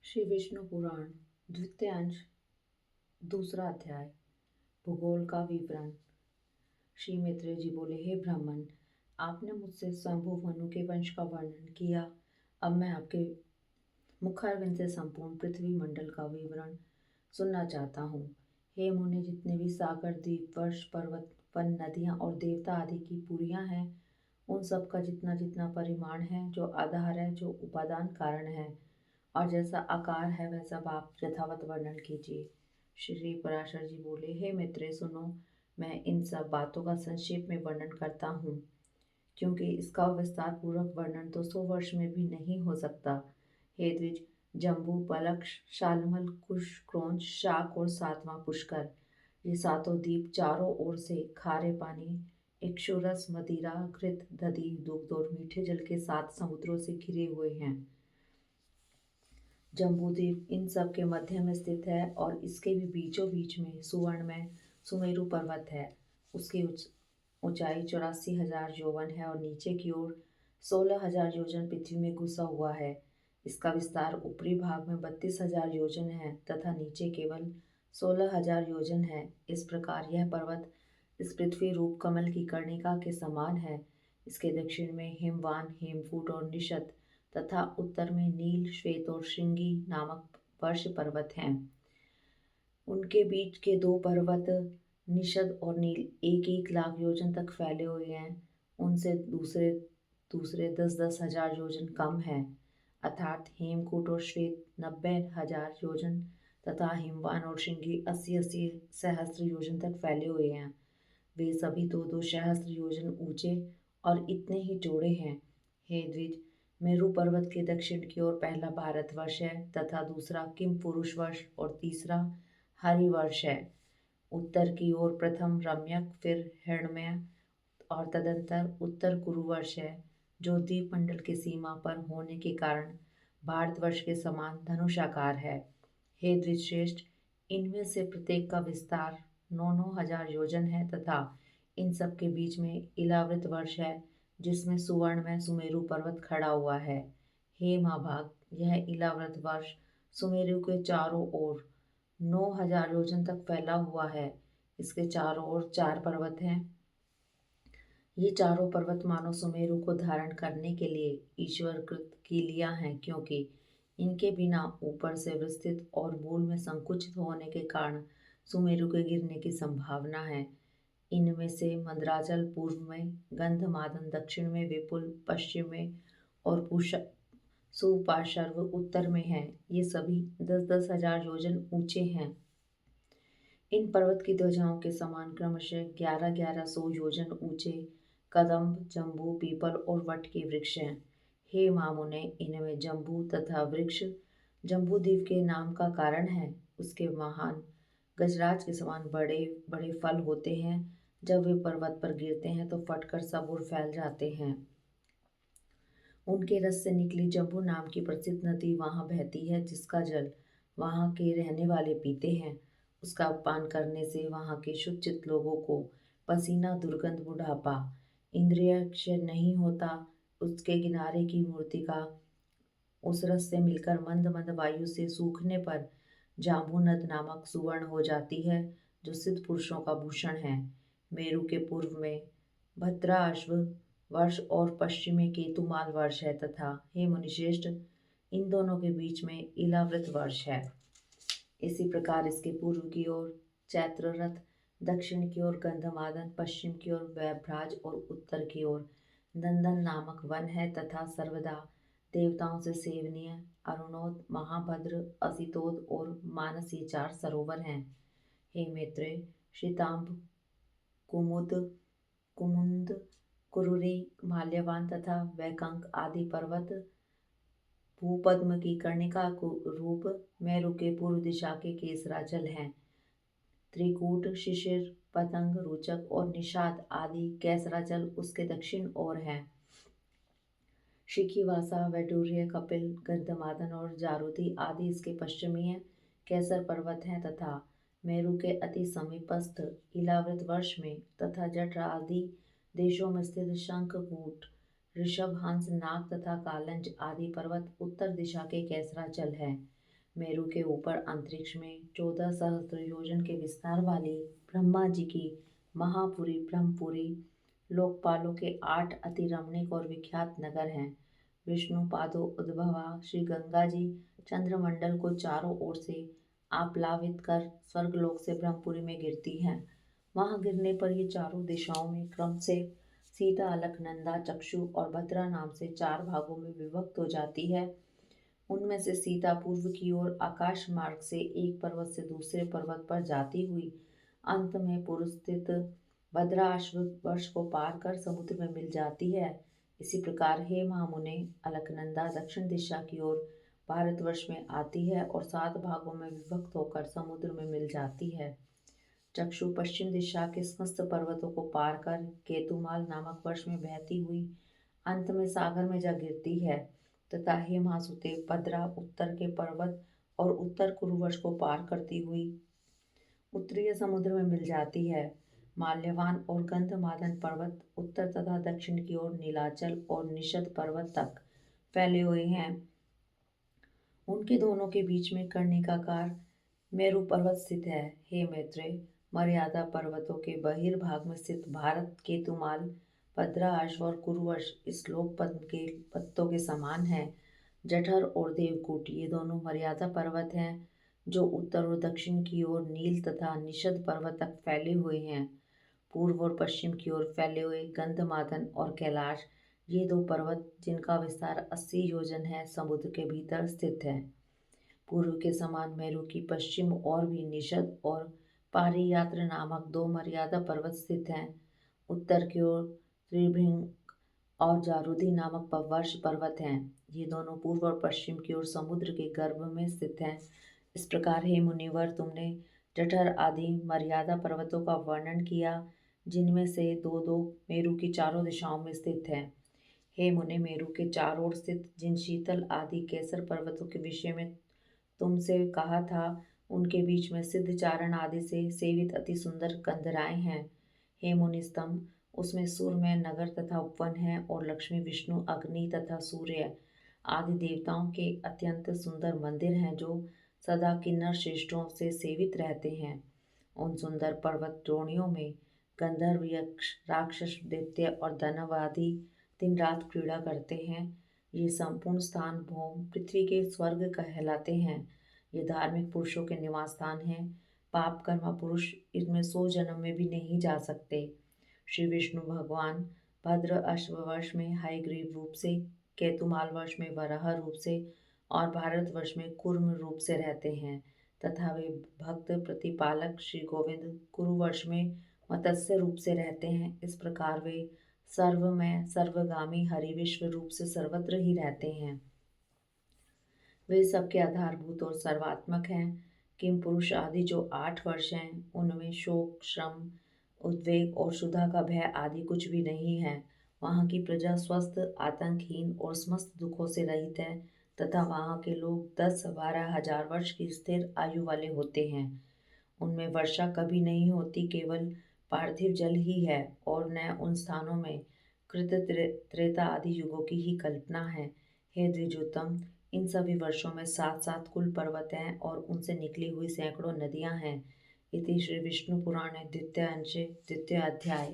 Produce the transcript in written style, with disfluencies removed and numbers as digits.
श्री विष्णु पुराण द्वितीय अंश दूसरा अध्याय भूगोल का विवरण। श्री मैत्रेय जी बोले, हे ब्राह्मण, आपने मुझसे स्वयंभू मनु के वंश का वर्णन किया। अब मैं आपके मुखारविंद से संपूर्ण पृथ्वी मंडल का विवरण सुनना चाहता हूँ। हे मुनि, जितने भी सागर, द्वीप, वर्ष, पर्वत, वन, नदियाँ और देवता आदि की पुरियाँ हैं, उन सब का जितना जितना परिमाण है, जो आधार है, जो उपादान कारण है और जैसा आकार है, वह सब आप यथावत वर्णन कीजिए। श्री पराशर जी बोले, हे मित्रे, सुनो, मैं इन सब बातों का संक्षेप में वर्णन करता हूँ, क्योंकि इसका विस्तार पूर्वक वर्णन तो 100 वर्ष में भी नहीं हो सकता। हे द्विज, जम्बू, पलक्ष, शालमल, कुश, क्रोंच, शाक और 7वां पुष्कर, ये सातों द्वीप चारों ओर से खारे पानी, इक्षुरस, मदिरा, घृत, दधि, दुग्ध और मीठे जल के 7 समुद्रों से घिरे हुए हैं। जम्बूद्वीप इन सब के मध्य में स्थित है और इसके भी बीचों बीच में सुवर्ण में सुमेरु पर्वत है। उसकी ऊंचाई 84,000 योजन है और नीचे की ओर 16,000 योजन पृथ्वी में घुसा हुआ है। इसका विस्तार ऊपरी भाग में 32,000 योजन है तथा नीचे केवल 16,000 योजन है। इस प्रकार यह पर्वत इस पृथ्वी रूप कमल की कर्णिका के समान है। इसके दक्षिण में हिमवान, हेमकूट और निषद तथा उत्तर में नील, श्वेत और श्रृंगी नामक वर्ष पर्वत हैं। उनके बीच के 2 पर्वत निषद और नील 1-1 लाख योजन तक फैले हुए हैं। उनसे दूसरे दूसरे 10-10 हजार योजन कम है, अर्थात हेमकूट और श्वेत 90,000 योजन तथा हिमवान और श्रृंगी 80-80 सहस्त्र योजन तक फैले हुए हैं। वे सभी 2-2 सहस्त्र योजन ऊंचे और इतने ही चौड़े हैं। हे द्विज, मेरू पर्वत के दक्षिण की ओर पहला भारतवर्ष है तथा दूसरा किम पुरुष वर्ष और तीसरा हरिवर्ष है। उत्तर की ओर प्रथम रम्यक, फिर हिरण्मय और तदंतर उत्तर कुरुवर्ष है, जो द्वीपमंडल की सीमा पर होने के कारण भारतवर्ष के समान धनुषाकार है। हे द्विजश्रेष्ठ, इनमें से प्रत्येक का विस्तार 9-9 हजार योजन है तथा इन सब के बीच में इलावृत वर्ष है, जिसमें सुवर्ण में सुमेरु पर्वत खड़ा हुआ है। हे महाभाग, यह इलावृत वर्ष सुमेरु के चारों ओर 9,000 योजन तक फैला हुआ है। इसके चारों ओर 4 पर्वत हैं। ये चारों पर्वत मानो सुमेरु को धारण करने के लिए ईश्वरकृत कीलियां हैं, क्योंकि इनके बिना ऊपर से विस्तृत और मूल में संकुचित होने के कारण सुमेरु के गिरने की संभावना है। इनमें से मंदराचल पूर्व में, गंधमादन दक्षिण में, विपुल पश्चिम में और सुपार्श्व उत्तर में है। ये सभी 10-10 हजार योजन ऊंचे हैं। इन पर्वत की ध्वजाओं के समान क्रमशः 1100-1100 योजन ऊंचे कदम्ब, जम्बू, पीपल और वट के वृक्ष हैं। हे मामुने, इनमें जम्बू तथा वृक्ष जम्बूद्वीप के नाम का कारण है। उसके महान गजराज के समान बड़े बड़े फल होते हैं। जब वे पर्वत पर गिरते हैं तो फटकर सब ओर फैल जाते हैं। उनके रस से निकली जम्बू नाम की प्रसिद्ध नदी वहाँ बहती है, जिसका जल वहाँ के रहने वाले पीते हैं। उसका पान करने से वहाँ के शुचित लोगों को पसीना, दुर्गंध, बुढ़ापा, इंद्रिय क्षय नहीं होता। उसके किनारे की मूर्ति का उस रस से मिलकर मंद मंद वायु से सूखने पर जाम्बूनद नामक सुवर्ण हो जाती है, जो सिद्ध पुरुषों का भूषण है। मेरु के पूर्व में भद्राश्व वर्ष और पश्चिम में केतुमाल वर्ष है तथा हे मुनिश्रेष्ठ, इन दोनों के बीच में इलावृत वर्ष है। इसी प्रकार इसके पूर्व की ओर चैत्ररथ, दक्षिण की ओर गंधमादन, पश्चिम की ओर वैभ्राज और उत्तर की ओर नंदन नामक वन है तथा सर्वदा देवताओं से सेवनीय अरुणोद, महाभद्र, असितोद और मानस, ये 4 सरोवर हैं। हे मैत्रेय, श्वेतांब, कुमुद, कुरुरी, माल्यवान तथा वैकंक आदि पर्वत भूपद्म की कर्णिका को रूप मेरु के पूर्व दिशा के केसराचल हैं। त्रिकूट, शिशिर, पतंग, रोचक और निषाद आदि कैसराचल उसके दक्षिण ओर हैं। शिखीवासा, वैडूर्य, कपिल, गंधमादन और जारुदी आदि इसके पश्चिमी कैसर पर्वत हैं तथा मेरु के अति समीपस्थ इलावृत वर्ष में तथा जठ आदि देशों में स्थित शंखकूट, ऋषभ, हंस, नाग तथा कालंज आदि पर्वत उत्तर दिशा के कैसराचल हैं। मेरु के ऊपर अंतरिक्ष में 14 सहस्त्र योजन के विस्तार वाली ब्रह्मा जी की महापुरी ब्रह्मपुरी लोकपालों के 8 अति रमणीक और विख्यात नगर हैं। विष्णु पादो उद्भवा श्री गंगा जी चंद्रमंडल को चारों ओर से आप्लावित कर स्वर्गलोक से ब्रह्मपुरी में गिरती हैं। वहां गिरने पर ये चारों दिशाओं में क्रम से सीता, अलकनंदा, चक्षु और भद्रा नाम से 4 भागों में विभक्त हो जाती है। उनमें से सीता पूर्व की ओर आकाश मार्ग से एक पर्वत से दूसरे पर्वत पर जाती हुई अंत में पुरुष स्थित भद्राश्व वर्ष को पार कर समुद्र में मिल जाती है। इसी प्रकार हे महामुने, अलकनंदा दक्षिण दिशा की ओर भारतवर्ष में आती है और 7 भागों में विभक्त होकर समुद्र में मिल जाती है। चक्षु पश्चिम दिशा के समस्त पर्वतों को पार कर केतुमाल नामक वर्ष में बहती हुई अंत में सागर में जा गिरती है तथा हे महासुते, भद्रा उत्तर के पर्वत और उत्तर कुरुवर्ष को पार करती हुई उत्तरीय समुद्र में मिल जाती है। माल्यवान और गंधमादन पर्वत उत्तर तथा दक्षिण की ओर नीलाचल और निषद पर्वत तक फैले हुए हैं। उनके दोनों के बीच में कर्णिकाकार मेरु पर्वत स्थित है। हे मैत्रेय, मर्यादा पर्वतों के बहिर्भाग में स्थित भारत, केतुमाल, भद्रा, अश्व और कुरुवर्ष इस लोक के पत्तों के समान है। जठर और देवकूट ये दोनों मर्यादा पर्वत हैं जो उत्तर और दक्षिण की ओर नील तथा निषद पर्वत तक फैले हुए हैं। पूर्व और पश्चिम की ओर फैले हुए गंधमादन और कैलाश ये 2 पर्वत जिनका विस्तार 80 योजन है समुद्र के भीतर स्थित है। पूर्व के समान मेरु की पश्चिम और भी निषद और पारियात्र नामक 2 मर्यादा पर्वत स्थित हैं। उत्तर की ओर त्रिभंग और जारूदी नामक वर्ष पर्वत हैं। ये दोनों पूर्व और पश्चिम की ओर समुद्र के गर्भ में स्थित हैं। इस प्रकार हे मुनिवर, तुमने जठर आदि मर्यादा पर्वतों का वर्णन किया जिनमें से 2-2 मेरु की चारों दिशाओं में स्थित हैं। हे मुने, मेरु के चारों ओर स्थित जिन शीतल आदि केसर पर्वतों के विषय में तुमसे कहा था, उनके बीच में सिद्ध चारण आदि से सेवित अति सुंदर कंदराएं हैं। हे मुनिस्तंभ, उसमें सूर्यमय नगर तथा उपवन है और लक्ष्मी, विष्णु, अग्नि तथा सूर्य आदि देवताओं के अत्यंत सुंदर मंदिर हैं जो सदा किन्नर श्रेष्ठों से सेवित रहते हैं। उन सुंदर पर्वत द्रोणियों में गंधर्व, यक्ष, राक्षस, दैत्य और दानव आदि दिन रात क्रीड़ा करते हैं। ये संपूर्ण स्थान भूम पृथ्वी के स्वर्ग कहलाते हैं। ये धार्मिक पुरुषों के निवास स्थान हैं। पाप कर्मा पुरुष इसमें 100 जन्म में भी नहीं जा सकते। श्री विष्णु भगवान भद्र अश्ववर्ष में हयग्रीव रूप से, केतुमाल वर्ष में वराह रूप से और भारतवर्ष में कूर्म रूप से रहते हैं तथा वे भक्त प्रतिपालक श्री गोविंद कुरुवर्ष में मत्स्य रूप से रहते हैं। इस प्रकार वे सर्वमय, सर्वगामी, हरिविश्व रूप से सर्वत्र ही रहते हैं। वे सबके आधारभूत और सर्वात्मक हैं। किम पुरुष आदि जो 8 वर्ष हैं, उनमें शोक, श्रम, उद्वेग और क्षुधा का भय आदि कुछ भी नहीं है। वहाँ की प्रजा स्वस्थ, आतंकहीन और समस्त दुखों से रहित है तथा वहाँ के लोग 10-12 हजार वर्ष की स्थिर आयु वाले होते हैं। उनमें वर्षा कभी नहीं होती, केवल पार्थिव जल ही है और न उन स्थानों में कृत त्रेता आदि युगों की ही कल्पना है। हे द्विजोत्तम, इन सभी वर्षों में 7-7 कुल पर्वत हैं और उनसे निकली हुई सैकड़ों नदियां हैं। इति श्री विष्णु पुराणे द्वितीय अंशे द्वितीय अध्याय।